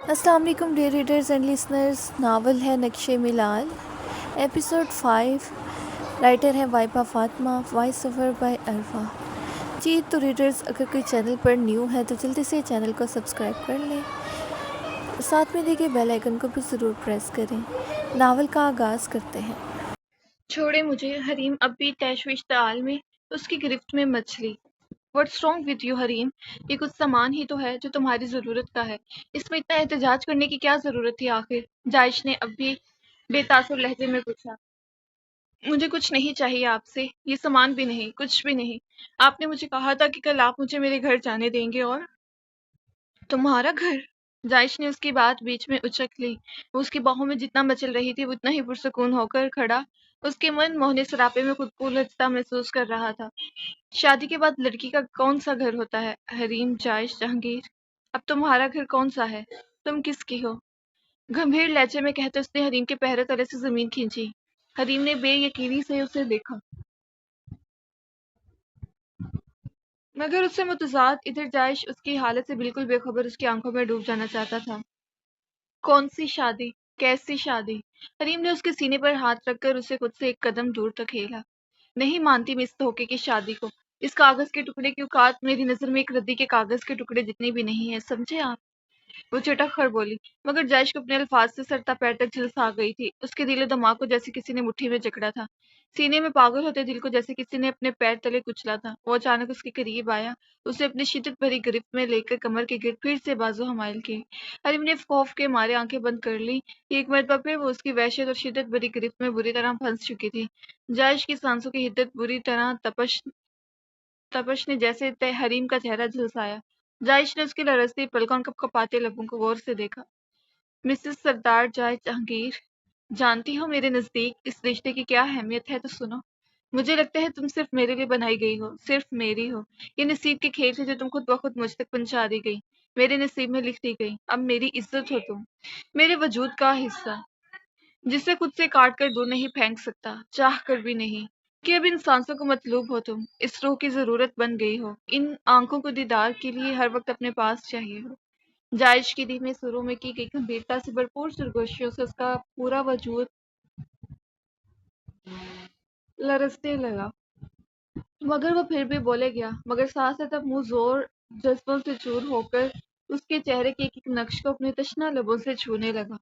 السلام علیکم dear readers and listeners. Novel ہے نقش ملال. ایپیسوڈ 5. رائٹر ہے وائبہ فاطمہ. وائس اوور بائی اروا. جی تو ریڈرز، اگر کوئی چینل پر نیو ہے تو جلدی سے چینل کو سبسکرائب کر لیں، ساتھ میں دیکھے بیل آئیکن کو بھی ضرور پریس کریں. ناول کا آغاز کرتے ہیں. چھوڑے مجھے، حریم اب بھی تشویش تعال میں اس کی گرفت میں مچھلی. واٹس رانگ وتھ یو حریم؟ یہ کچھ سامان ہی تو ہے جو تمہاری ضرورت کا ہے، اس میں اتنا احتجاج کرنے کی کیا ضرورت تھی آخر؟ جائش نے اب بھی بے تاثر لہجے میں پوچھا. مجھے کچھ نہیں چاہیے آپ سے، یہ سامان بھی نہیں، کچھ بھی نہیں. آپ نے مجھے کہا تھا کہ کل آپ مجھے میرے گھر جانے دیں گے. اور تمہارا گھر؟ جائش نے اس کی بات بیچ میں اچک لی. وہ اس کی باہوں میں جتنا مچل رہی تھی وہ اتنا ہی پرسکون ہو کر کھڑا اس کے من موہنے سراپے میں خود کو الجھتا محسوس کر رہا تھا. شادی کے بعد لڑکی کا کون سا گھر ہوتا ہے حریم جائش جہانگیر؟ اب تمہارا گھر کون سا ہے؟ تم کس کی ہو؟ گمبھیر لہجے میں کہتے اس نے حریم کے پہرے تلے سے زمین کھینچی. حریم نے بے یقینی سے اسے دیکھا، مگر اس سے متضاد ادھر جائش اس کی حالت سے بالکل بے خبر اس کی آنکھوں میں ڈوب جانا چاہتا تھا. کون سی شادی؟ کیسی شادی؟ حریم نے اس کے سینے پر ہاتھ رکھ کر اسے خود سے ایک قدم دور تک کھیلا. نہیں مانتی میں اس دھوکے کی شادی کو. اس کاغذ کے ٹکڑے کی اوقات میری نظر میں ایک ردی کے کاغذ کے ٹکڑے جتنی بھی نہیں ہے، سمجھے آپ؟ وہ چٹک کر بولی، مگر جائش کو اپنے الفاظ سے سر تا پیر تک جھلسا گئی تھی. اس کے دل و دماغ کو جیسے کسی نے مٹھی میں جکڑا تھا، سینے میں پاگل ہوتے دل کو جیسے کسی نے اپنے پیر تلے کچلا تھا. وہ اچانک اس کے قریب آیا، اسے اپنی شدت بھری گرفت میں لے کر کمر کے گرد پھر سے بازو حمائل کی. حریم نے خوف کے مارے آنکھیں بند کر لی. ایک مرتبہ پھر وہ اس کی وحشت اور شدت بھری گرفت میں بری طرح پھنس چکی تھی. جائش کی سانسوں کی حدت بری طرح تپش نے جیسے حریم کا چہرہ جھلسایا. جائش نے اس کی لرزتی پلکوں کپ کپاتے لبوں کو غور سے دیکھا. مسز سردار جائش جہانگیر، جانتی ہو میرے نزدیک اس رشتے کی کیا اہمیت ہے تو سنو. مجھے لگتا ہے تم صرف میرے لیے بنائی گئی ہو، صرف میری ہو. یہ نصیب کے کھیل ہے جو تم خود بخود مجھ تک پہنچا دی گئی، میرے نصیب میں لکھ دی گئی. اب میری عزت ہو تم، میرے وجود کا حصہ، جسے خود سے کاٹ کر دور نہیں پھینک سکتا، چاہ کر بھی نہیں. کہ اب ان سانسوں کو مطلوب ہو تم، اس روح کی ضرورت بن گئی ہو، ان آنکھوں کو دیدار کے لیے ہر وقت اپنے پاس چاہیے ہو. جائش کی دھیمے سروں میں کی گئی گمبھیرتا سے بھرپور سرگوشیوں سے اس کا پورا وجود لرزنے لگا. مگر وہ پھر بھی بولے گیا، مگر ساتھ ساتھ اب منہ زور جذبوں سے چور ہو کر اس کے چہرے کے ایک ایک نقش کو اپنے تشنہ لبوں سے چھونے لگا.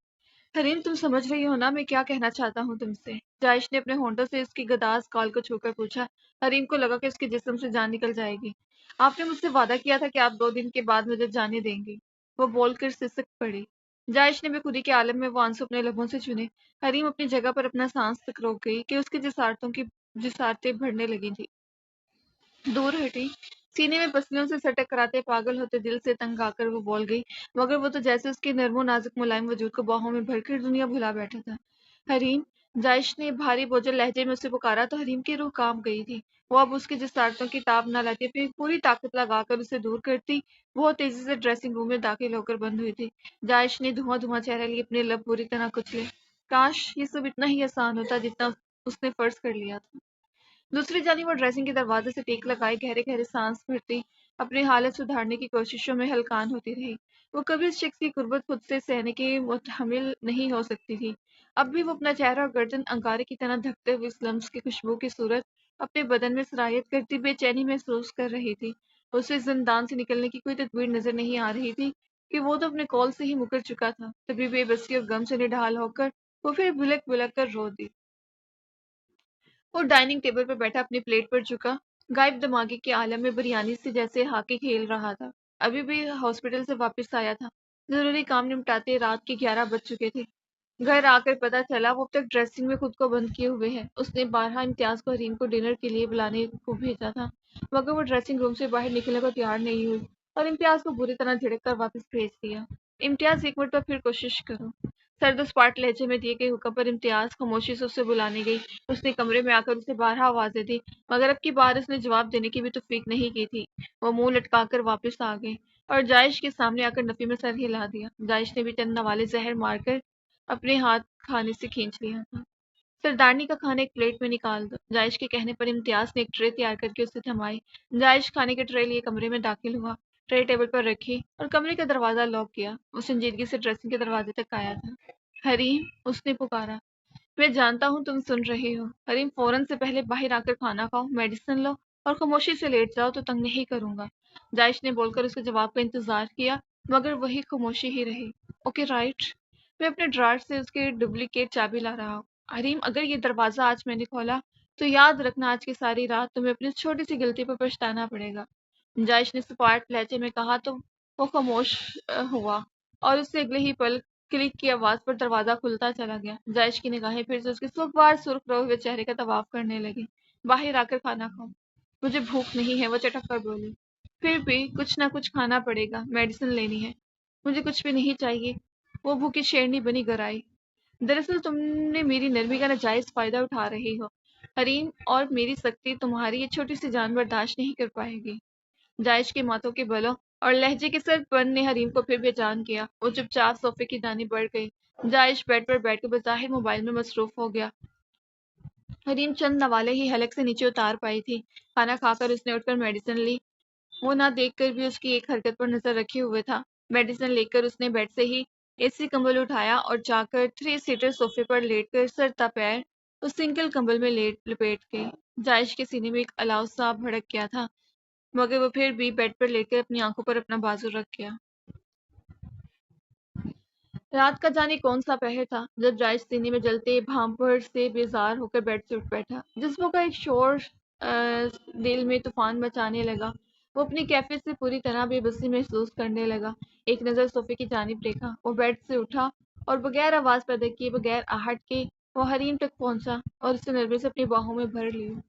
حریم تم سمجھ رہی ہو نا میں کیا کہنا چاہتا ہوں تم سے؟ جائش نے اپنے ہونٹوں سے اس کی گداز کال کو چھو کر پوچھا. حریم کو لگا کہ اس کے جسم سے جان نکل جائے گی. آپ نے مجھ سے وعدہ کیا تھا کہ آپ 2 دن کے بعد مجھے جانے دیں گی. وہ بول کر سسک پڑی. جائش نے بے خودی کے عالم میں وہ آنسو اپنے لبوں سے چنے. حریم اپنی جگہ پر اپنا سانس تک روک گئی کہ اس کی جسارتیں بڑھنے لگی تھی. دور ہٹی، سینے میں پسلیوں سے سٹک کراتے پاگل ہوتے دل سے تنگ آ کر وہ بول گئی، مگر وہ تو جیسے اس کے نرم و نازک ملائم وجود کو باہوں میں بھر کر دنیا بھلا بیٹھا تھا. حریم! جائش نے بھاری بوجھل لہجے میں اسے پکارا تو حریم کی روح کانپ گئی تھی. وہ اب اس کی جسارتوں کی تاب نہ لاتی، پھر پوری طاقت لگا کر اسے دور کرتی. وہ تیزی سے ڈریسنگ روم میں داخل ہو کر بند ہوئی تھی. جائش نے دھواں دھواں چہرہ لیے اپنے لب بری طرح کچلے. کاش یہ سب اتنا ہی آسان ہوتا جتنا اس نے فرض کر لیا تھا. دوسری جانب وہ ڈریسنگ کے دروازے سے ٹیک لگائے گہرے گہرے سانس بھرتی اپنی حالت سدھارنے کی کوششوں میں ہلکان ہوتی رہی. وہ کبھی اس شخص کی قربت خود سے سہنے کی متحمل نہیں ہو سکتی تھی. اب بھی وہ اپنا چہرہ اور گردن انگارے کی طرح ڈھکتے ہوئے اس لمس کی خوشبو کی صورت اپنے بدن میں سرایت کرتی بے چینی محسوس کر رہی تھی. اسے زندان سے نکلنے کی کوئی تدبیر نظر نہیں آ رہی تھی کہ وہ تو اپنے کال سے ہی مکر چکا تھا. تبھی بے بسی اور غم سے نڈھال ہو کر وہ پھر بلک بلک کر رو دی. وہ ڈائننگ ٹیبل پر بیٹھا اپنی پلیٹ پر جھکا، غائب دماغی کے عالم میں بریانی سے جیسے ہاکی کھیل رہا تھا. ابھی بھی ہاسپٹل سے واپس آیا تھا. ضروری کام نمٹاتے رات کے 11 بج چکے تھے. گھر آ کر پتا چلا وہ اب تک ڈریسنگ میں خود کو بند کیے ہوئے ہے. اس نے بارہا امتیاز کو حریم کو ڈنر کے لیے بلانے کو بھیجا تھا، مگر وہ ڈریسنگ روم سے باہر نکلنے کو تیار نہیں ہوئی اور امتیاز کو بری طرح جھڑک کر واپس بھیج دیا. امتیاز ایک مرتبہ پھر کوشش کرو. سرد و سپاٹ لہجے میں دیے گئے حکم پر امتیاز خاموشی سے اسے بلانے گئی. اس نے کمرے میں آ کر اسے بارہا آوازیں دی، مگر اب کی بار اس نے جواب دینے کی بھی توفیق نہیں کی تھی. وہ منہ لٹکا کر واپس آ گئی اور جائش کے سامنے آ کر نفی میں سر ہلا دیا. جائش نے بھی چند نوالے زہر مار کر اپنے ہاتھ کھانے سے کھینچ لیا تھا. سردارنی کا کھانا ایک پلیٹ میں نکال دو. جائش کے کہنے پر امتیاز نے ایک ٹرے تیار کر کے اسے تھمائی. جائش کھانے کے ٹرے لیے کمرے میں داخل ہوا. ٹرے ٹیبل پر رکھی اور کمرے کا دروازہ لاک کیا۔ وہ سنجیدگی سے ڈریسنگ کے دروازے تک آیا تھا۔ حریم، اس نے پکارا۔ میں جانتا ہوں تم سن رہی ہو۔ حریم، فوراً سے پہلے باہر آ کر کھانا کھاؤ، میڈیسن لو اور خاموشی سے لیٹ جاؤ تو تنگ نہیں کروں گا۔ جائش نے بول کر اس کے جواب کا انتظار کیا مگر وہی خاموشی ہی رہی۔ Okay right. میں اپنے ڈراور سے اس کی ڈپلیکیٹ چابی لا رہا ہوں۔ حریم، اگر یہ دروازہ آج میں نے کھولا تو یاد رکھنا آج کی ساری رات تمہیں اپنی چھوٹی سی غلطی پر پچھتانا پڑے گا۔ جائش نے سپاٹ لہجے میں کہا تو وہ خاموش ہوا اور اس سے اگلے ہی پل کلک کی آواز پر دروازہ کھلتا چلا گیا۔ جائش کی نگاہیں پھر سے اس کے سوگوار سرخ روئے ہوئے چہرے کا طواف کرنے لگی۔ باہر آ کر کھانا کھاؤ۔ مجھے بھوک نہیں ہے، وہ چٹک کر بولی۔ پھر بھی کچھ نہ کچھ کھانا پڑے گا، میڈیسن لینی ہے۔ مجھے کچھ بھی نہیں چاہیے، وہ بھوکی شیرنی بنی گرائی۔ دراصل تم نے میری نرمی کا ناجائز فائدہ اٹھا رہی ہو حریم، اور میری سختی تمہاری یہ چھوٹی سی جان برداشت نہیں کر پائے گی۔ جائش کے ماتوں کے بلوں اور لہجے کے سرد پن نے حریم کو پھر بیجان کیا۔ وہ چپ چاپ صوفے کی جانب بڑھ گئی۔ جائش بیڈ پر بیٹھ کر بظاہر موبائل میں مصروف ہو گیا۔ حریم چند نوالے ہی حلق سے نیچے اتار پائی تھی۔ کھانا کھا کر اس نے اٹھ کر میڈیسن لی۔ وہ نہ دیکھ کر بھی اس کی ایک حرکت پر نظر رکھے ہوئے تھا۔ میڈیسن لے کر اس نے بیڈ سے ہی اے سی کمبل اٹھایا اور جا کر 3 سیٹر صوفے پر لیٹ کر سر تا پیر اس سنگل کمبل میں لپیٹ گئی۔ جائش کے سینے میں ایک الاؤ سا بھڑک گیا تھا مگر وہ پھر بھی بیڈ پر لیٹ کر اپنی آنکھوں پر اپنا بازو رکھ گیا۔ رات کا جانے کون سا پہر تھا جب جائش سینے میں جلتے بھانپڑ سے بیزار ہو کر بیڈ سے اٹھ بیٹھا۔ جسموں کا ایک شور دل میں طوفان مچانے لگا۔ وہ اپنی کیفیت سے پوری طرح بے بسی محسوس کرنے لگا۔ ایک نظر صوفے کی جانب دیکھا، وہ بیڈ سے اٹھا اور بغیر آواز پیدا کیے، بغیر آہٹ کے وہ حریم تک پہنچا اور اسے نرمی سے اپنی باہوں میں بھر لیا۔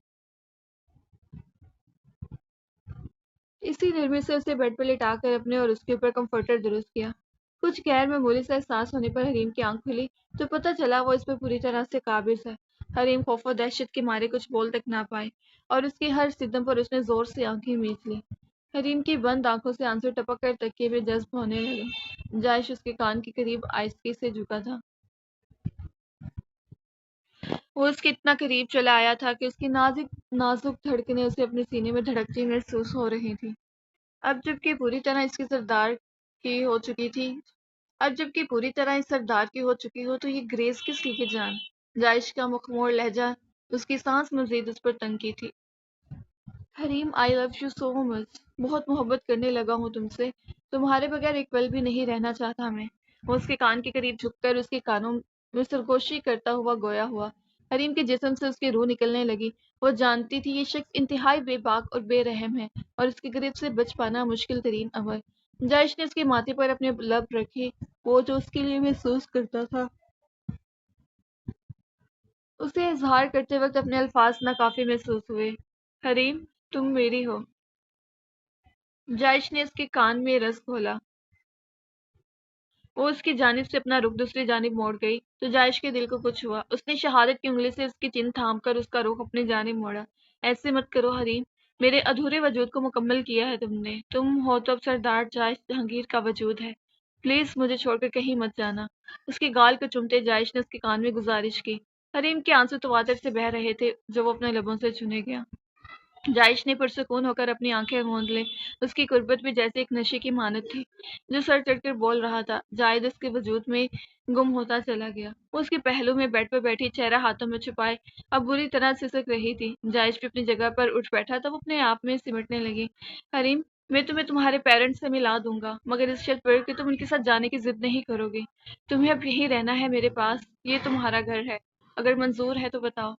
اسی نرمی سے اسے بیڈ پر لٹا کر اپنے اور اس کے اوپر کمفرٹر درست کیا۔ کچھ غیر معمولی سا احساس ہونے پر حریم کی آنکھ کھلی تو پتہ چلا وہ اس پر پوری طرح سے قابض ہے۔ حریم خوف و دہشت کے مارے کچھ بول تک نہ پائے اور اس کی ہر صدم پر اس نے زور سے آنکھیں میچ لی۔ حریم کی بند آنکھوں سے آنسو ٹپک کر تکیے میں جذب ہونے لگے۔ جائش اس کے کان کے قریب آہستگی سے جھکا تھا۔ وہ اس کے اتنا قریب چلا آیا تھا کہ اس کی نازک دھڑکنیں اسے اپنے سینے میں دھڑکتی محسوس ہو رہی تھیں۔ اب جب کہ پوری طرح اس سردار کی ہو چکی ہو تو یہ گریز کس لیے جان؟ جائش کا مخمور لہجہ اس کی سانس مزید اس پر تنگ تھی۔ حریم، آئی لو یو سو مچ۔ بہت محبت کرنے لگا ہوں تم سے، تمہارے بغیر ایک پل بھی نہیں رہنا چاہتا میں۔ وہ اس کے کان کے قریب جھک کر اس کے کانوں میں سرگوشی کرتا ہوا گویا ہوا۔ حریم کے جسم سے اس کی روح نکلنے لگی۔ وہ جانتی تھی یہ شخص انتہائی بے باک اور بے رحم ہے اور اس کے قریب سے بچ پانا مشکل ترین امر۔ جائش نے اس کے ماتھے پر اپنے لب رکھے، وہ جو اس کے لیے محسوس کرتا تھا اسے اظہار کرتے وقت اپنے الفاظ ناکافی محسوس ہوئے۔ حریم، تم میری ہو۔ جائش نے اس کے کان میں رس گھولا۔ وہ اس کی جانب سے اپنا رخ دوسری جانب موڑ گئی تو جائش کے دل کو کچھ ہوا۔ اس نے شہادت کی انگلی سے اس کی چن تھام کر اس کا رخ اپنی جانب موڑا۔ ایسے مت کرو حریم، میرے ادھورے وجود کو مکمل کیا ہے تم نے۔ تم ہو تو اب سردار جائش جہانگیر کا وجود ہے۔ پلیز مجھے چھوڑ کر کہیں مت جانا۔ اس کے گال کو چومتے جائش نے اس کے کان میں گزارش کی۔ حریم کے آنسو تواتر سے بہہ رہے تھے جو وہ اپنے لبوں سے چنے گیا۔ جائش نے پرسکون ہو کر اپنی آنکھیں موند لیں۔ اس کی قربت بھی جیسے ایک نشے کی مانند تھی جو سر چڑھ کر بول رہا تھا۔ جائد اس کے وجود میں گم ہوتا چلا گیا۔ وہ اس کے پہلو میں بیڈ پر بیٹھی چہرہ ہاتھوں میں چھپائے اب بری طرح سسک رہی تھی۔ جائش بھی اپنی جگہ پر اٹھ بیٹھا تو وہ اپنے آپ میں سمٹنے لگی۔ حریم، میں تمہیں تمہارے پیرنٹس سے ملا دوں گا مگر اس شرط پر کہ تم ان کے ساتھ جانے کی ضد نہیں کرو گی۔ تمہیں اب یہی رہنا ہے میرے پاس، یہ تمہارا گھر ہے، اگر منظور ہے تو بتاؤ۔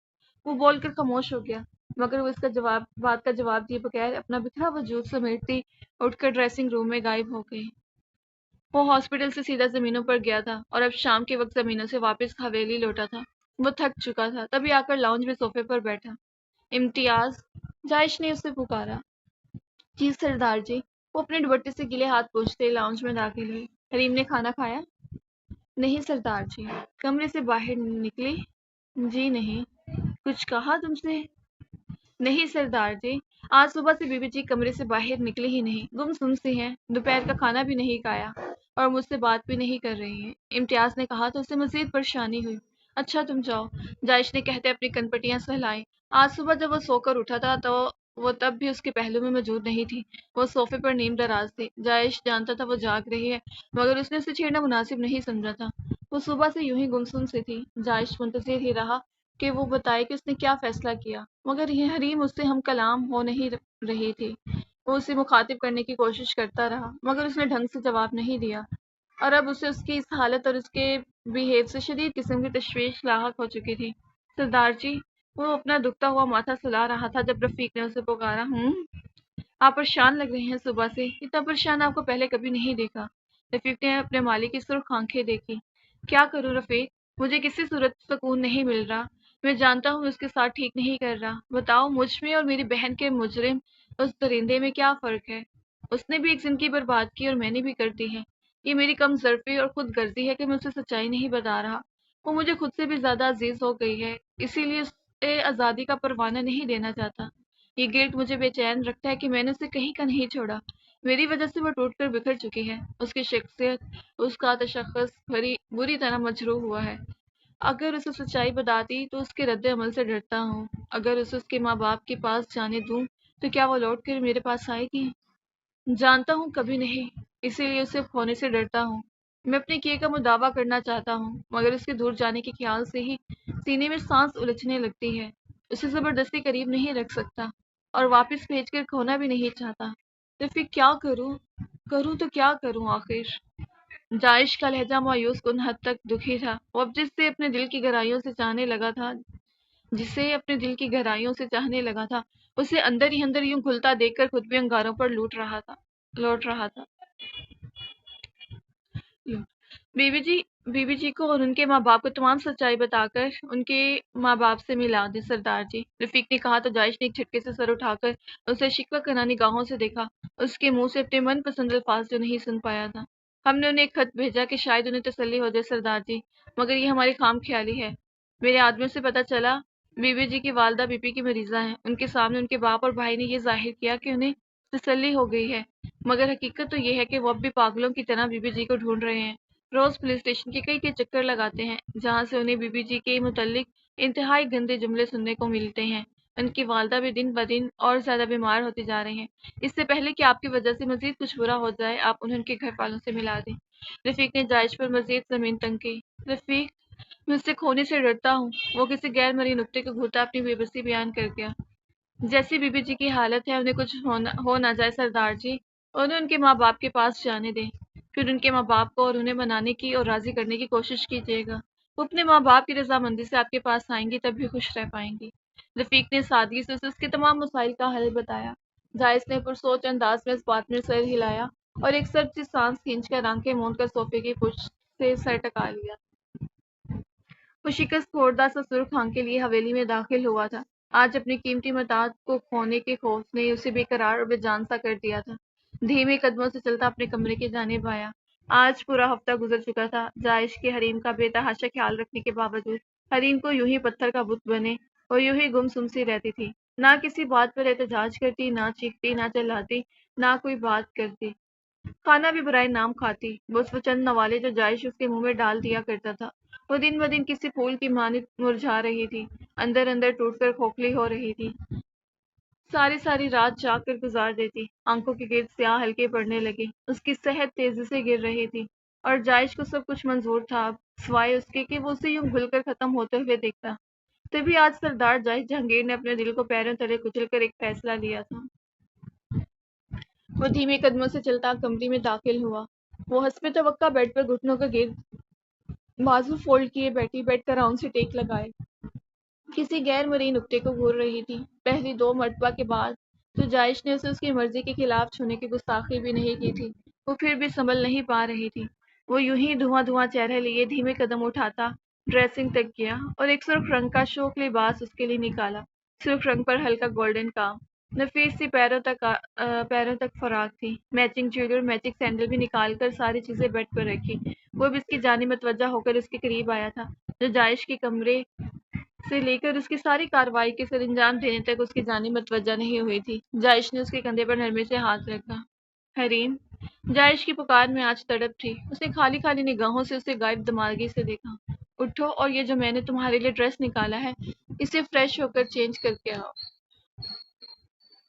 وہ بول کر خاموش ہو گیا مگر وہ اس کا بات کا جواب دیے بغیر اپنا بکھرا وجود سمیٹتی اٹھ کر ڈریسنگ روم میں غائب ہو گئی۔ وہ ہاسپٹل سے سیدھا زمینوں پر گیا تھا اور اب شام کے وقت زمینوں سے واپس حویلی لوٹا تھا۔ وہ تھک چکا تھا، تبھی آ کر لاؤنج میں صوفے پر بیٹھا۔ امتیاز، جائش نے اسے پکارا۔ جی سردار جی۔ وہ اپنے دوپٹے سے گیلے ہاتھ پوچھتے لاؤنج میں داخل ہوئی۔ حریم نے کھانا کھایا؟ نہیں سردار جی۔ کمرے سے باہر نکلی؟ جی نہیں۔ کچھ کہا تم سے؟ نہیں سردار جی، آج صبح سے بی بی جی کمرے سے باہر نکلی ہی نہیں، گم سم سی ہیں، دوپہر کا کھانا بھی نہیں کھایا اور مجھ سے بات بھی نہیں کر رہی ہیں۔ امتیاز نے کہا تو اسے مزید پریشانی ہوئی۔ اچھا تم جاؤ، جائش نے کہتے اپنی کن پٹیاں سہلائیں۔ آج صبح جب وہ سو کر اٹھا تھا تو وہ تب بھی اس کے پہلو میں موجود نہیں تھی۔ وہ صوفے پر نیم دراز تھی۔ جائش جانتا تھا وہ جاگ رہی ہے، مگر اس نے اسے چھیڑنا مناسب نہیں سمجھا تھا۔ وہ صبح سے یوں ہی گمسم سی تھی۔ جائش منتظر ہی رہا کہ وہ بتائے کہ اس نے کیا فیصلہ کیا، مگر یہ حریم اس سے ہم کلام ہو نہیں رہی تھی۔ وہ اسے مخاطب کرنے کی کوشش کرتا رہا، مگر اس نے ڈھنگ سے جواب نہیں دیا، اور اب اسے اس کی اس حالت اور اس کے بیہیو سے شدید قسم کی تشویش لاحق ہو چکی تھی۔ سردار جی، وہ اپنا دکھتا ہوا ماتھا سلا رہا تھا جب رفیق نے اسے پکارا۔ آپ پریشان لگ رہے ہیں صبح سے، اتنا پریشان آپ کو پہلے کبھی نہیں دیکھا۔ رفیق نے اپنے مالک کی سرخ آنکھیں دیکھی۔ کیا کروں رفیق، مجھے کسی صورت سکون نہیں مل رہا۔ میں جانتا ہوں اس کے ساتھ ٹھیک نہیں کر رہا۔ بتاؤ مجھ میں اور میری بہن کے مجرم اس درندے میں کیا فرق ہے؟ اس نے بھی ایک زندگی برباد کی اور میں نے بھی کر دی ہے۔ یہ میری کم ظرفی اور خود غرضی ہے کہ میں اسے سچائی نہیں بتا رہا۔ وہ مجھے خود سے بھی زیادہ عزیز ہو گئی ہے، اسی لیے اسے آزادی کا پروانہ نہیں دینا چاہتا۔ یہ گلٹ مجھے بے چین رکھتا ہے کہ میں نے اسے کہیں کا نہیں چھوڑا۔ میری وجہ سے وہ ٹوٹ کر بکھر چکی ہے۔ اس کی شخصیت، اس کا تشخص بری طرح مجروح ہوا ہے۔ اگر اسے سچائی بتاتی تو اس کے رد عمل سے ڈرتا ہوں۔ اگر اسے اس کے ماں باپ کے پاس جانے دوں تو کیا وہ لوٹ کر میرے پاس آئے گی؟ جانتا ہوں کبھی نہیں، اسی لیے اسے کھونے سے ڈرتا ہوں۔ میں اپنے کیے کا مداوع کرنا چاہتا ہوں، مگر اس کے دور جانے کے خیال سے ہی سینے میں سانس الجھنے لگتی ہے۔ اسے زبردستی قریب نہیں رکھ سکتا اور واپس بھیج کر کھونا بھی نہیں چاہتا۔ تو پھر کیا کروں تو کیا کروں آخر؟ جائش کا لہجہ مایوس کن حد تک دکھی تھا۔ وہ اب جسے اپنے دل کی گہرائیوں سے چاہنے لگا تھا، اسے اندر ہی اندر یوں گھلتا دیکھ کر خود بھی انگاروں پر لوٹ رہا تھا۔ بی بی جی کو اور ان کے ماں باپ کو تمام سچائی بتا کر ان کے ماں باپ سے ملا دیں سردار جی، رفیق نے کہا تو جائش نے ایک جھٹکے سے سر اٹھا کر اسے شکوہ کرنا نگاہوں سے دیکھا۔ اس کے منہ سے اپنے من پسند الفاظ جو نہیں سن پایا تھا۔ ہم نے انہیں ایک خط بھیجا کہ شاید انہیں تسلی ہو جائے سردار جی، مگر یہ ہماری خام خیالی ہے۔ میرے آدمیوں سے پتہ چلا بی بی جی کی والدہ بی پی کی مریضہ ہیں۔ ان کے سامنے ان کے باپ اور بھائی نے یہ ظاہر کیا کہ انہیں تسلی ہو گئی ہے، مگر حقیقت تو یہ ہے کہ وہ اب بھی پاگلوں کی طرح بی بی جی کو ڈھونڈ رہے ہیں۔ روز پولیس اسٹیشن کے کئی چکر لگاتے ہیں، جہاں سے انہیں بی بی جی کے متعلق انتہائی گندے جملے سننے کو ملتے ہیں۔ ان کی والدہ بھی دن بدن اور زیادہ بیمار ہوتی جا رہی ہیں۔ اس سے پہلے کہ آپ کی وجہ سے مزید کچھ برا ہو جائے، آپ انہیں ان کے گھر والوں سے ملا دیں۔ رفیق نے جائش پر مزید زمین تنگ کی۔ رفیق، میں اس سے کھونے سے ڈرتا ہوں۔ وہ کسی غیر مرئی نکتے کو گھوتا اپنی بے بسی بیان کر گیا۔ جیسی بی بی جی کی حالت ہے، انہیں کچھ ہو نہ جائے سردار جی، انہیں ان کے ماں باپ کے پاس جانے دیں۔ پھر ان کے ماں باپ کو اور انہیں منانے کی اور راضی کرنے کی کوشش کیجیے گا۔ وہ اپنے ماں باپ کی رضامندی سے آپ کے پاس آئیں گی، تب بھی خوش رہ پائیں گی۔ رفیق نے سادگی سے اسے اس کے تمام مسائل کا حل بتایا۔ جائز نے پرسوچ انداز میں اس بات میں سر ہلایا اور ایک سرد سی سانس کھینچ کر آنکھیں موند کر صوفے کی پشت سے سر ٹکا لیا۔ وہ شکست خوردہ سا سرخ آنکھ کے لیے حویلی میں داخل ہوا تھا۔ آج اپنی قیمتی متاع کو کھونے کے خوف نے اسے بے قرار اور بے جان سا کر دیا تھا۔ دھیمے قدموں سے چلتا اپنے کمرے کی جانب آیا۔ آج پورا ہفتہ گزر چکا تھا۔ جائش کے حریم کا بے تحاشا خیال رکھنے کے باوجود حریم کو یوں ہی پتھر کا بت بنے اور یوں ہی گم سم سی رہتی تھی۔ نہ کسی بات پر احتجاج کرتی، نہ چیختی، نہ چلاتی، نہ کوئی بات کرتی۔ کھانا بھی برائے نام کھاتی، بس وہ چند نوالے جو جائش اس کے منہ میں ڈال دیا کرتا تھا۔ وہ دن بدن کسی پھول کی مانند مرجھا رہی تھی، اندر اندر ٹوٹ کر کھوکھلی ہو رہی تھی۔ ساری رات جاگ کر گزار دیتی۔ آنکھوں کے گرد سیاہ حلقے پڑنے لگے، اس کی صحت تیزی سے گر رہی تھی، اور جائش کو سب کچھ منظور تھا اب، سوائے اس کے کہ وہ اسے یوں گھل کر ختم ہوتے ہوئے دیکھتا۔ تبھی آج سردار جائش جہانگیر نے اپنے دل کو پیروں تلے کچل کر ایک فیصلہ لیا تھا۔ وہ دھیمے قدموں سے چلتا کمرے میں داخل ہوا۔ وہ حسب توقع بیڈ پر گھٹنوں کا گرد بازو فولڈ کیے بیٹھی، بیڈ کا راؤنڈ سے ٹیک لگائے کسی غیر مرئی نکتے کو گھور رہی تھی۔ پہلی 2 مرتبہ کے بعد تو جائش نے اسے اس کی مرضی کے خلاف چھونے کی گستاخی بھی نہیں کی تھی، وہ پھر بھی سنبھل نہیں پا رہی تھی۔ وہ یوں ہی دھواں چہرہ لیے دھیمے قدم اٹھاتا ڈریسنگ تک گیا اور ایک سرخ رنگ کا شوق لباس اس کے لیے نکالا۔ سرخ رنگ پر ہلکا گولڈن کام، نفیس سی پیروں تک فراق تھی۔ میچنگ جویلری اور میچنگ سینڈل بھی نکال کر ساری چیزیں بیڈ پر رکھی۔ وہ بھی اس کی جانب متوجہ ہو کر اس کے قریب آیا تھا، جو جائش کے کمرے سے لے کر اس کی ساری کارروائی کے سر انجام دینے تک اس کی جانب متوجہ نہیں ہوئی تھی۔ جائش نے اس کے کندھے پر نرمی سے ہاتھ رکھا۔ حریم، جائش کی پکار میں آج تڑپ تھی۔ اس نے خالی خالی نگاہوں سے اسے غائب دماغی سے دیکھا۔ اٹھو اور یہ جو میں نے تمہارے لیے ڈریس نکالا ہے، اسے فریش ہو کر چینج کر کے آؤ۔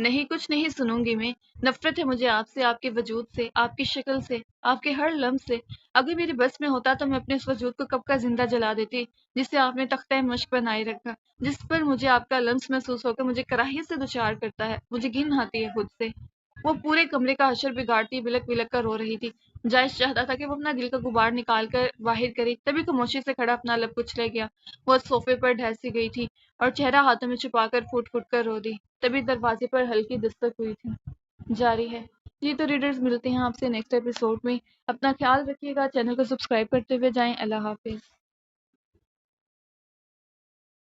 نہیں، کچھ نہیں سنوں گی میں۔ نفرت ہے مجھے آپ سے، آپ کے وجود سے، آپ کی شکل سے، آپ کے ہر لمح سے۔ اگر میری بس میں ہوتا تو میں اپنے اس وجود کو کب کا زندہ جلا دیتی جسے آپ نے تختہ مشق بنائے رکھا، جس پر مجھے آپ کا لمس محسوس ہو کر مجھے کراہیت سے دوچار کرتا ہے، مجھے گھن آتی ہے خود سے۔ وہ پورے کمرے کا حشر بگاڑتی بلک بلک کر رو رہی تھی۔ جائش چاہتا تھا کہ وہ اپنا دل کا غبار نکال کر باہر کرے، تبھی خاموشی سے کھڑا اپنا لب کچلے گیا۔ وہ صوفے پر ڈھسی گئی تھی اور چہرہ ہاتھوں میں چھپا کر پھوٹ پھوٹ کر رو دی۔ تبھی دروازے پر ہلکی دستک ہوئی تھی۔ جاری ہے۔ جی تو ریڈرز، ملتے ہیں آپ سے نیکسٹ ایپیسوڈ میں۔ اپنا خیال رکھیے گا، چینل کو سبسکرائب کرتے ہوئے جائیں۔ اللہ حافظ۔